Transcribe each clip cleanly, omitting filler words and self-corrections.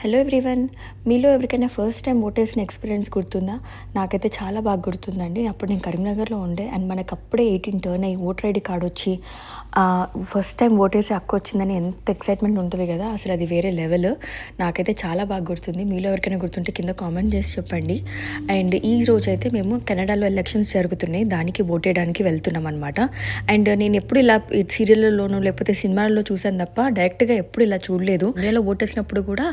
Hello everyone. మీలో ఎవరికైనా first time ఓటేసిన ఎక్స్పీరియన్స్ గుర్తుందా? నాకైతే చాలా బాగా గుర్తుందండి. అప్పుడు నేను కరీంనగర్లో ఉండే అండ్ మనకు అప్పుడే 18 టర్న్ అయ్యి ఓటర్ ఐడి కార్డ్ వచ్చి ఫస్ట్ టైం ఓటేసి హక్కు వచ్చిందని ఎంత ఎక్సైట్మెంట్ ఉంటుంది కదా, అసలు అది వేరే లెవెల్. నాకైతే చాలా బాగా గుర్తుంది. మీలో ఎవరికైనా గుర్తుంటే కింద కామెంట్ చేసి చెప్పండి. అండ్ ఈ రోజు అయితే మేము కెనడాలో ఎలక్షన్స్ జరుగుతున్నాయి, దానికి ఓటేయడానికి వెళ్తున్నాం అనమాట. అండ్ నేను ఎప్పుడు ఇలా సీరియల్లోనూ లేకపోతే సినిమాల్లో చూసాను తప్ప డైరెక్ట్గా ఎప్పుడు ఇలా చూడలేదు. ఇండియాలో ఓటేసినప్పుడు కూడా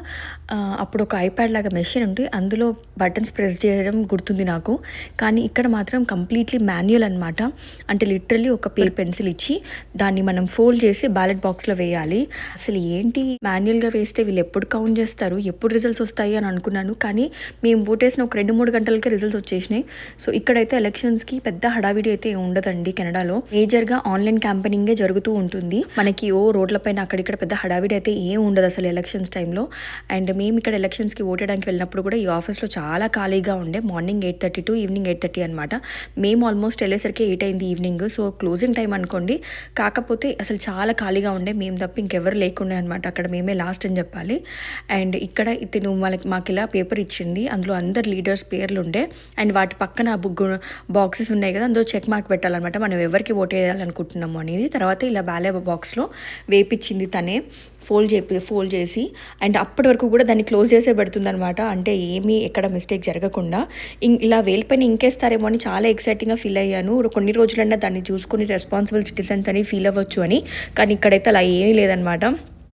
అప్పుడు ఒక ఐప్యాడ్ లాగా మెషిన్ ఉండి అందులో బటన్స్ ప్రెస్ చేయడం గుర్తుంది నాకు. కానీ ఇక్కడ మాత్రం కంప్లీట్లీ మాన్యువల్ అనమాట. అంటే లిటరల్లీ ఒక పెన్సిల్ ఇచ్చి దాన్ని మనం ఫోల్డ్ చేసి బ్యాలెట్ బాక్స్లో వేయాలి. అసలు ఏంటి మాన్యువల్గా వేస్తే వీళ్ళు ఎప్పుడు కౌంట్ చేస్తారు, ఎప్పుడు రిజల్ట్స్ వస్తాయి అని అనుకున్నాను. కానీ మేము ఓటేసిన ఒక 2-3 గంటలకే రిజల్ట్స్ వచ్చేసినాయి. సో ఇక్కడైతే ఎలక్షన్స్కి పెద్ద హడావిడి అయితే ఉండదండి. కెనడాలో మేజర్గా ఆన్లైన్ క్యాంపెయినింగే జరుగుతూ ఉంటుంది. మనకి రోడ్లపైన అక్కడిక్కడ పెద్ద హడావిడి అయితే ఏం ఉండదు అసలు ఎలక్షన్స్ టైంలో. అండ్ మేము ఇక్కడ ఎలక్షన్స్కి ఓటేయడానికి వెళ్ళినప్పుడు కూడా ఈ ఆఫీస్లో చాలా ఖాళీగా ఉండే. మార్నింగ్ 8:30 టు ఈవినింగ్ 8:30 అనమాట. మేము ఆల్మోస్ట్ వెళ్ళేసరికి 8 అయింది ఈవినింగ్. సో క్లోజింగ్ టైం అనుకోండి. కాకపోతే అసలు చాలా ఖాళీగా ఉండే, మేము తప్ప ఇంకెవరు లేకుండే అనమాట. అక్కడ మేమే లాస్ట్ అని చెప్పాలి. అండ్ ఇక్కడ ఇతను మాకు ఇలా పేపర్ ఇచ్చింది, అందులో అందరు లీడర్స్ పేర్లు ఉండే. అండ్ వాటి పక్కన బాక్సెస్ ఉన్నాయి కదా, అందులో చెక్ మార్క్ పెట్టాలన్నమాట, మనం ఎవరికి ఓట్ వేయాలనుకుంటున్నాము అనేది. తర్వాత ఇలా బ్యాలెట్ బాక్స్లో వేపించింది తనే ఫోల్డ్ చేసి. అండ్ అప్పటి వరకు కూడా దాన్ని క్లోజ్ చేసే పెడుతుంది అనమాట. అంటే ఏమీ ఎక్కడ మిస్టేక్ జరగకుండా. ఇలా వేలిపైన ఇంకేస్తారేమో అని చాలా ఎక్సైటింగ్గా ఫీల్ అయ్యాను. కొన్ని రోజులన్నా దాన్ని చూసుకుని రెస్పాన్సిబుల్ సిటిజన్స్ అని ఫీల్ అవ్వచ్చు అని. కానీ ఇక్కడైతే అలా ఏమీ లేదనమాట.